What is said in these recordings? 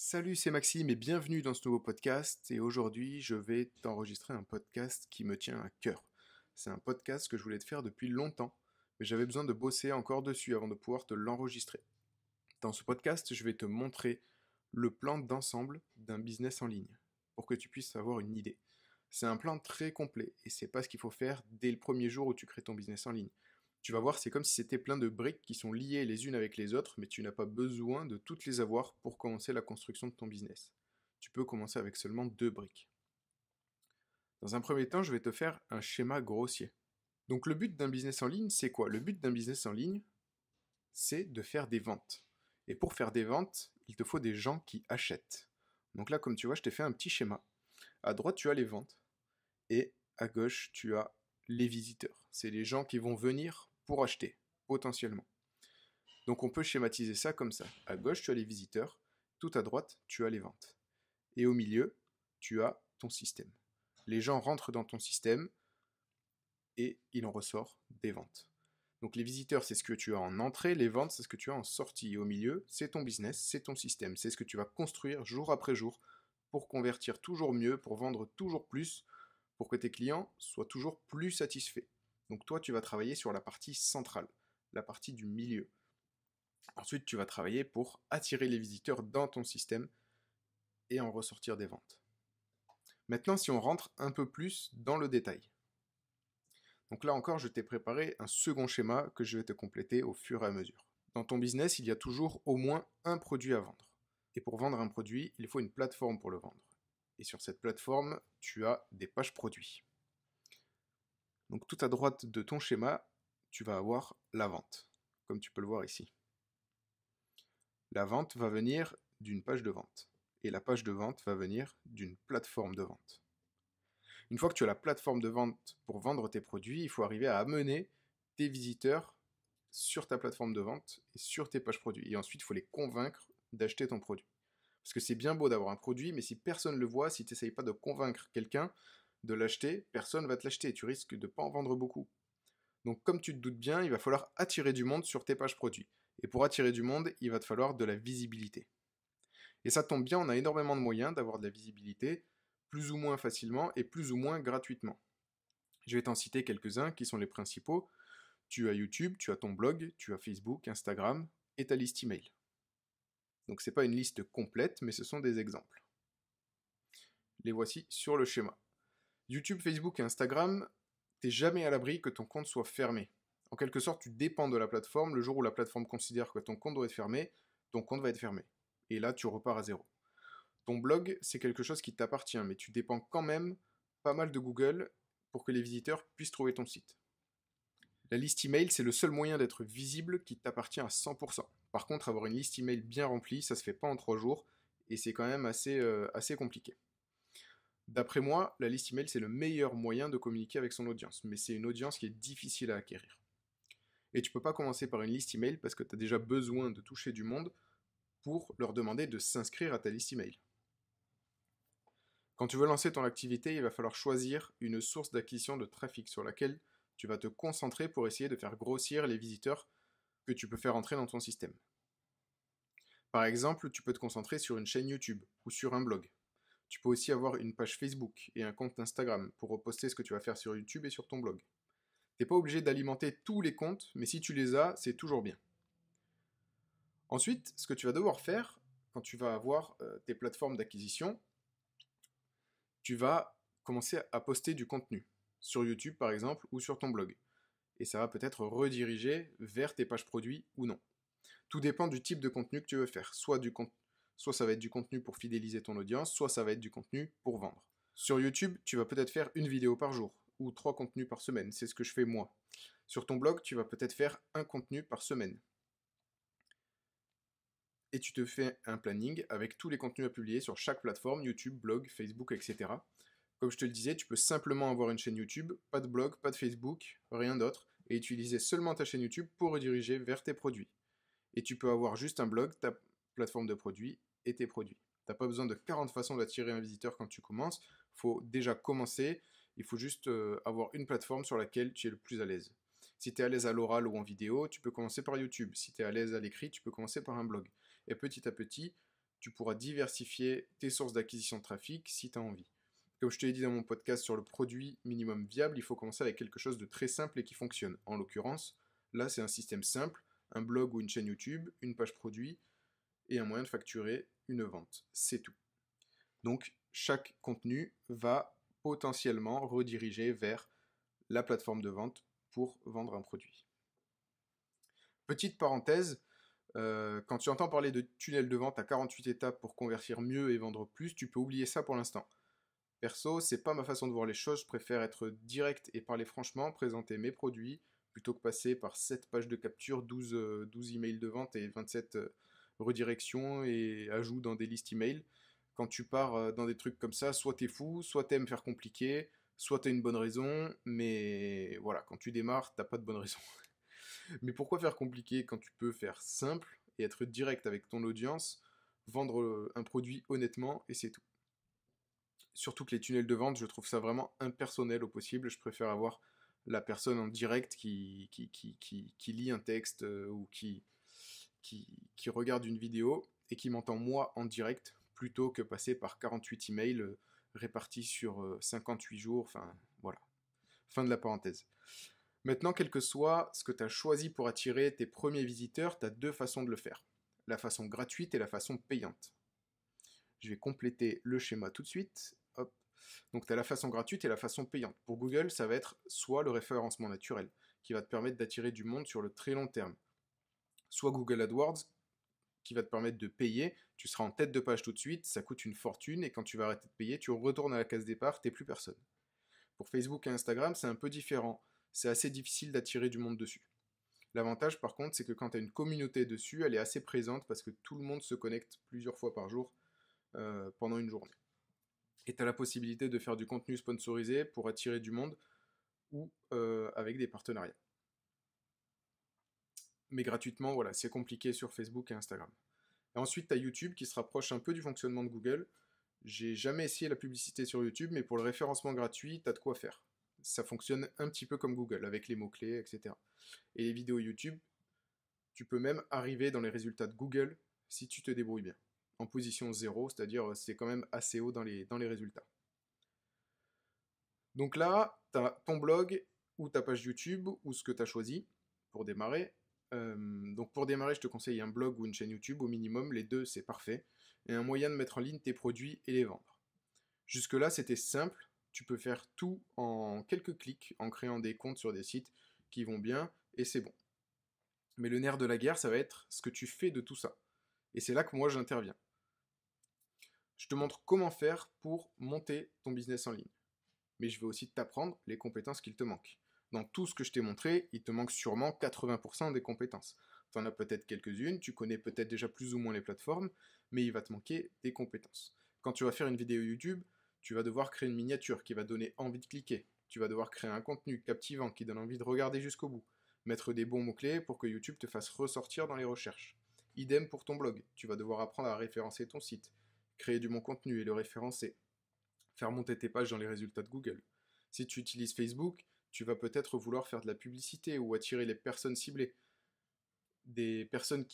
Salut, c'est Maxime et bienvenue dans ce nouveau podcast. Et aujourd'hui, je vais t'enregistrer un podcast qui me tient à cœur. C'est un podcast que je voulais te faire depuis longtemps, mais j'avais besoin de bosser encore dessus avant de pouvoir te l'enregistrer. Dans ce podcast, je vais te montrer le plan d'ensemble d'un business en ligne pour que tu puisses avoir une idée. C'est un plan très complet et c'est pas ce qu'il faut faire dès le premier jour où tu crées ton business en ligne. Tu vas voir, c'est comme si c'était plein de briques qui sont liées les unes avec les autres, mais tu n'as pas besoin de toutes les avoir pour commencer la construction de ton business. Tu peux commencer avec seulement 2 briques. Dans un premier temps, je vais te faire un schéma grossier. Donc le but d'un business en ligne, c'est quoi? Le but d'un business en ligne, c'est de faire des ventes. Et pour faire des ventes, il te faut des gens qui achètent. Donc là, comme tu vois, je t'ai fait un petit schéma. À droite, tu as les ventes. Et à gauche, tu as les visiteurs. C'est les gens qui vont venir pour acheter, potentiellement. Donc on peut schématiser ça comme ça. À gauche, tu as les visiteurs. Tout à droite, tu as les ventes. Et au milieu, tu as ton système. Les gens rentrent dans ton système et il en ressort des ventes. Donc les visiteurs, c'est ce que tu as en entrée, les ventes, c'est ce que tu as en sortie. Et au milieu, c'est ton business, c'est ton système. C'est ce que tu vas construire jour après jour pour convertir toujours mieux, pour vendre toujours plus, pour que tes clients soient toujours plus satisfaits. Donc toi, tu vas travailler sur la partie centrale, la partie du milieu. Ensuite, tu vas travailler pour attirer les visiteurs dans ton système et en ressortir des ventes. Maintenant, si on rentre un peu plus dans le détail. Donc là encore, je t'ai préparé un second schéma que je vais te compléter au fur et à mesure. Dans ton business, il y a toujours au moins un produit à vendre. Et pour vendre un produit, il faut une plateforme pour le vendre. Et sur cette plateforme, tu as des pages produits. Donc tout à droite de ton schéma, tu vas avoir la vente, comme tu peux le voir ici. La vente va venir d'une page de vente. Et la page de vente va venir d'une plateforme de vente. Une fois que tu as la plateforme de vente pour vendre tes produits, il faut arriver à amener tes visiteurs sur ta plateforme de vente et sur tes pages produits. Et ensuite, il faut les convaincre d'acheter ton produit. Parce que c'est bien beau d'avoir un produit, mais si personne ne le voit, si tu n'essayes pas de convaincre quelqu'un de l'acheter, personne ne va te l'acheter. Tu risques de ne pas en vendre beaucoup. Donc comme tu te doutes bien, il va falloir attirer du monde sur tes pages produits. Et pour attirer du monde, il va te falloir de la visibilité. Et ça tombe bien, on a énormément de moyens d'avoir de la visibilité, plus ou moins facilement et plus ou moins gratuitement. Je vais t'en citer quelques-uns qui sont les principaux. Tu as YouTube, tu as ton blog, tu as Facebook, Instagram et ta liste email. Donc c'est pas une liste complète, mais ce sont des exemples. Les voici sur le schéma. YouTube, Facebook et Instagram, t'es jamais à l'abri que ton compte soit fermé. En quelque sorte, tu dépends de la plateforme. Le jour où la plateforme considère que ton compte doit être fermé, ton compte va être fermé. Et là, tu repars à zéro. Ton blog, c'est quelque chose qui t'appartient, mais tu dépends quand même pas mal de Google pour que les visiteurs puissent trouver ton site. La liste email, c'est le seul moyen d'être visible qui t'appartient à 100%. Par contre, avoir une liste email bien remplie, ça se fait pas en 3 jours, et c'est quand même assez compliqué. D'après moi, la liste email, c'est le meilleur moyen de communiquer avec son audience, mais c'est une audience qui est difficile à acquérir. Et tu peux pas commencer par une liste email parce que tu as déjà besoin de toucher du monde pour leur demander de s'inscrire à ta liste email. Quand tu veux lancer ton activité, il va falloir choisir une source d'acquisition de trafic sur laquelle tu vas te concentrer pour essayer de faire grossir les visiteurs que tu peux faire entrer dans ton système. Par exemple, tu peux te concentrer sur une chaîne YouTube ou sur un blog. Tu peux aussi avoir une page Facebook et un compte Instagram pour reposter ce que tu vas faire sur YouTube et sur ton blog. T'es pas obligé d'alimenter tous les comptes, mais si tu les as, c'est toujours bien. Ensuite, ce que tu vas devoir faire quand tu vas avoir tes plateformes d'acquisition, tu vas commencer à poster du contenu sur YouTube par exemple ou sur ton blog. Et ça va peut-être rediriger vers tes pages produits ou non. Tout dépend du type de contenu que tu veux faire. Soit ça va être du contenu pour fidéliser ton audience, soit ça va être du contenu pour vendre. Sur YouTube, tu vas peut-être faire une vidéo par jour ou 3 contenus par semaine. C'est ce que je fais moi. Sur ton blog, tu vas peut-être faire un contenu par semaine. Et tu te fais un planning avec tous les contenus à publier sur chaque plateforme, YouTube, blog, Facebook, etc. Comme je te le disais, tu peux simplement avoir une chaîne YouTube, pas de blog, pas de Facebook, rien d'autre, et utiliser seulement ta chaîne YouTube pour rediriger vers tes produits. Et tu peux avoir juste un blog, ta plateforme de produits et tes produits. Tu n'as pas besoin de 40 façons d'attirer un visiteur quand tu commences. Il faut déjà commencer. Il faut juste avoir une plateforme sur laquelle tu es le plus à l'aise. Si tu es à l'aise à l'oral ou en vidéo, tu peux commencer par YouTube. Si tu es à l'aise à l'écrit, tu peux commencer par un blog. Et petit à petit, tu pourras diversifier tes sources d'acquisition de trafic si tu as envie. Comme je te l'ai dit dans mon podcast sur le produit minimum viable, il faut commencer avec quelque chose de très simple et qui fonctionne. En l'occurrence, là c'est un système simple, un blog ou une chaîne YouTube, une page produit et un moyen de facturer une vente. C'est tout. Donc chaque contenu va potentiellement rediriger vers la plateforme de vente pour vendre un produit. Petite parenthèse, quand tu entends parler de tunnel de vente à 48 étapes pour convertir mieux et vendre plus, tu peux oublier ça pour l'instant. Perso, c'est pas ma façon de voir les choses, je préfère être direct et parler franchement, présenter mes produits, plutôt que passer par 7 pages de capture, 12 emails de vente et 27 redirections et ajouts dans des listes emails. Quand tu pars dans des trucs comme ça, soit t'es fou, soit t'aimes faire compliqué, soit t'as une bonne raison, mais voilà, quand tu démarres, t'as pas de bonne raison. Mais pourquoi faire compliqué quand tu peux faire simple et être direct avec ton audience, vendre un produit honnêtement et c'est tout. Surtout que les tunnels de vente, je trouve ça vraiment impersonnel au possible. Je préfère avoir la personne en direct qui lit un texte ou qui regarde une vidéo et qui m'entend moi en direct plutôt que passer par 48 emails répartis sur 58 jours. Enfin, voilà. Fin de la parenthèse. Maintenant, quel que soit ce que tu as choisi pour attirer tes premiers visiteurs, tu as deux façons de le faire. La façon gratuite et la façon payante. Je vais compléter le schéma tout de suite. Hop. Donc tu as la façon gratuite et la façon payante. Pour Google, ça va être soit le référencement naturel, qui va te permettre d'attirer du monde sur le très long terme, soit Google AdWords, qui va te permettre de payer. Tu seras en tête de page tout de suite, ça coûte une fortune, et quand tu vas arrêter de payer, tu retournes à la case départ, t'es plus personne. Pour Facebook et Instagram, c'est un peu différent. C'est assez difficile d'attirer du monde dessus. L'avantage par contre, c'est que quand tu as une communauté dessus, elle est assez présente parce que tout le monde se connecte plusieurs fois par jour pendant une journée. Et tu as la possibilité de faire du contenu sponsorisé pour attirer du monde ou avec des partenariats. Mais gratuitement, voilà, c'est compliqué sur Facebook et Instagram. Et ensuite, tu as YouTube qui se rapproche un peu du fonctionnement de Google. J'ai jamais essayé la publicité sur YouTube, mais pour le référencement gratuit, tu as de quoi faire. Ça fonctionne un petit peu comme Google, avec les mots-clés, etc. Et les vidéos YouTube, tu peux même arriver dans les résultats de Google si tu te débrouilles bien. En position 0, c'est-à-dire c'est quand même assez haut dans les résultats. Donc là, tu as ton blog ou ta page YouTube ou ce que tu as choisi pour démarrer. Donc pour démarrer, je te conseille un blog ou une chaîne YouTube au minimum, les deux c'est parfait, et un moyen de mettre en ligne tes produits et les vendre. Jusque-là, c'était simple, tu peux faire tout en quelques clics en créant des comptes sur des sites qui vont bien et c'est bon. Mais le nerf de la guerre, ça va être ce que tu fais de tout ça. Et c'est là que moi j'interviens. Je te montre comment faire pour monter ton business en ligne. Mais je vais aussi t'apprendre les compétences qu'il te manque. Dans tout ce que je t'ai montré, il te manque sûrement 80% des compétences. Tu en as peut-être quelques-unes, tu connais peut-être déjà plus ou moins les plateformes, mais il va te manquer des compétences. Quand tu vas faire une vidéo YouTube, tu vas devoir créer une miniature qui va donner envie de cliquer. Tu vas devoir créer un contenu captivant qui donne envie de regarder jusqu'au bout. Mettre des bons mots-clés pour que YouTube te fasse ressortir dans les recherches. Idem pour ton blog, tu vas devoir apprendre à référencer ton site, créer du bon contenu et le référencer, faire monter tes pages dans les résultats de Google. Si tu utilises Facebook, tu vas peut-être vouloir faire de la publicité ou attirer les personnes ciblées. Des personnes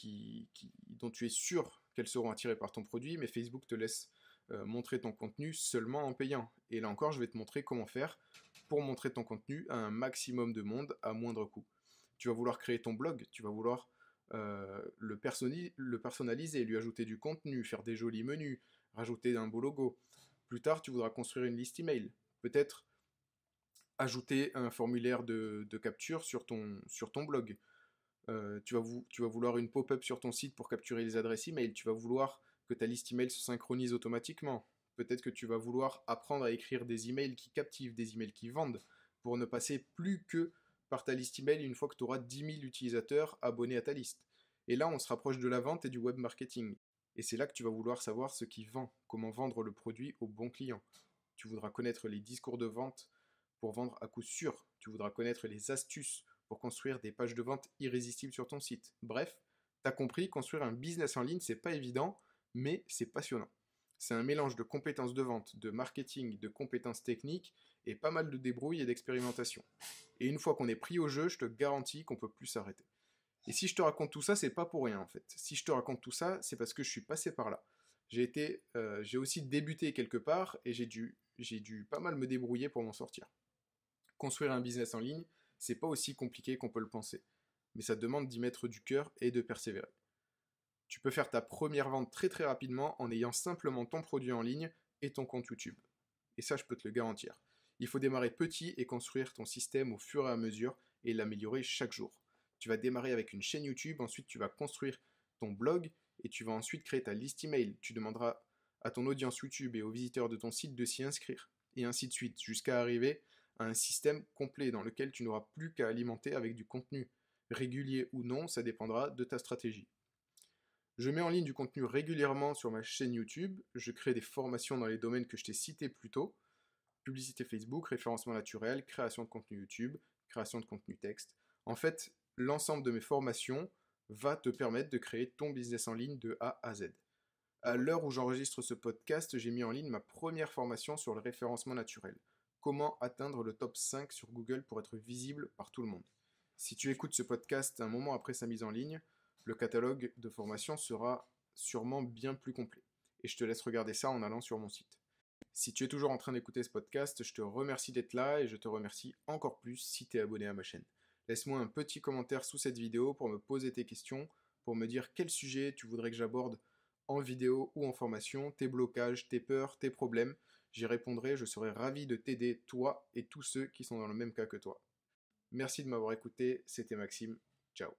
dont tu es sûr qu'elles seront attirées par ton produit, mais Facebook te laisse montrer ton contenu seulement en payant. Et là encore, je vais te montrer comment faire pour montrer ton contenu à un maximum de monde à moindre coût. Tu vas vouloir créer ton blog, tu vas vouloir le personnaliser, lui ajouter du contenu, faire des jolis menus, rajouter un beau logo. Plus tard, tu voudras construire une liste email. Peut-être ajouter un formulaire de capture sur ton blog. Tu vas vouloir une pop-up sur ton site pour capturer les adresses email. Tu vas vouloir que ta liste email se synchronise automatiquement. Peut-être que tu vas vouloir apprendre à écrire des emails qui captivent, des emails qui vendent, pour ne passer plus que par ta liste email une fois que tu auras 10 000 utilisateurs abonnés à ta liste. Et là, on se rapproche de la vente et du web marketing. Et c'est là que tu vas vouloir savoir ce qui vend, comment vendre le produit au bon client. Tu voudras connaître les discours de vente pour vendre à coup sûr. Tu voudras connaître les astuces pour construire des pages de vente irrésistibles sur ton site. Bref, t'as compris, construire un business en ligne, c'est pas évident, mais c'est passionnant. C'est un mélange de compétences de vente, de marketing, de compétences techniques et pas mal de débrouille et d'expérimentation. Et une fois qu'on est pris au jeu, je te garantis qu'on peut plus s'arrêter. Et si je te raconte tout ça, c'est pas pour rien en fait. Si je te raconte tout ça, c'est parce que je suis passé par là. J'ai aussi débuté quelque part et j'ai dû pas mal me débrouiller pour m'en sortir. Construire un business en ligne, c'est pas aussi compliqué qu'on peut le penser, mais ça demande d'y mettre du cœur et de persévérer. Tu peux faire ta première vente très très rapidement en ayant simplement ton produit en ligne et ton compte YouTube. Et ça, je peux te le garantir. Il faut démarrer petit et construire ton système au fur et à mesure et l'améliorer chaque jour. Tu vas démarrer avec une chaîne YouTube, ensuite tu vas construire ton blog et tu vas ensuite créer ta liste email. Tu demanderas à ton audience YouTube et aux visiteurs de ton site de s'y inscrire. Et ainsi de suite, jusqu'à arriver à un système complet dans lequel tu n'auras plus qu'à alimenter avec du contenu. Régulier ou non, ça dépendra de ta stratégie. Je mets en ligne du contenu régulièrement sur ma chaîne YouTube, je crée des formations dans les domaines que je t'ai cités plus tôt, publicité Facebook, référencement naturel, création de contenu YouTube, création de contenu texte. En fait, l'ensemble de mes formations va te permettre de créer ton business en ligne de A à Z. À l'heure où j'enregistre ce podcast, j'ai mis en ligne ma première formation sur le référencement naturel. Comment atteindre le top 5 sur Google pour être visible par tout le monde. Si tu écoutes ce podcast un moment après sa mise en ligne, le catalogue de formation sera sûrement bien plus complet. Et je te laisse regarder ça en allant sur mon site. Si tu es toujours en train d'écouter ce podcast, je te remercie d'être là et je te remercie encore plus si tu es abonné à ma chaîne. Laisse-moi un petit commentaire sous cette vidéo pour me poser tes questions, pour me dire quel sujet tu voudrais que j'aborde en vidéo ou en formation, tes blocages, tes peurs, tes problèmes. J'y répondrai, je serai ravi de t'aider, toi et tous ceux qui sont dans le même cas que toi. Merci de m'avoir écouté, c'était Maxime, ciao.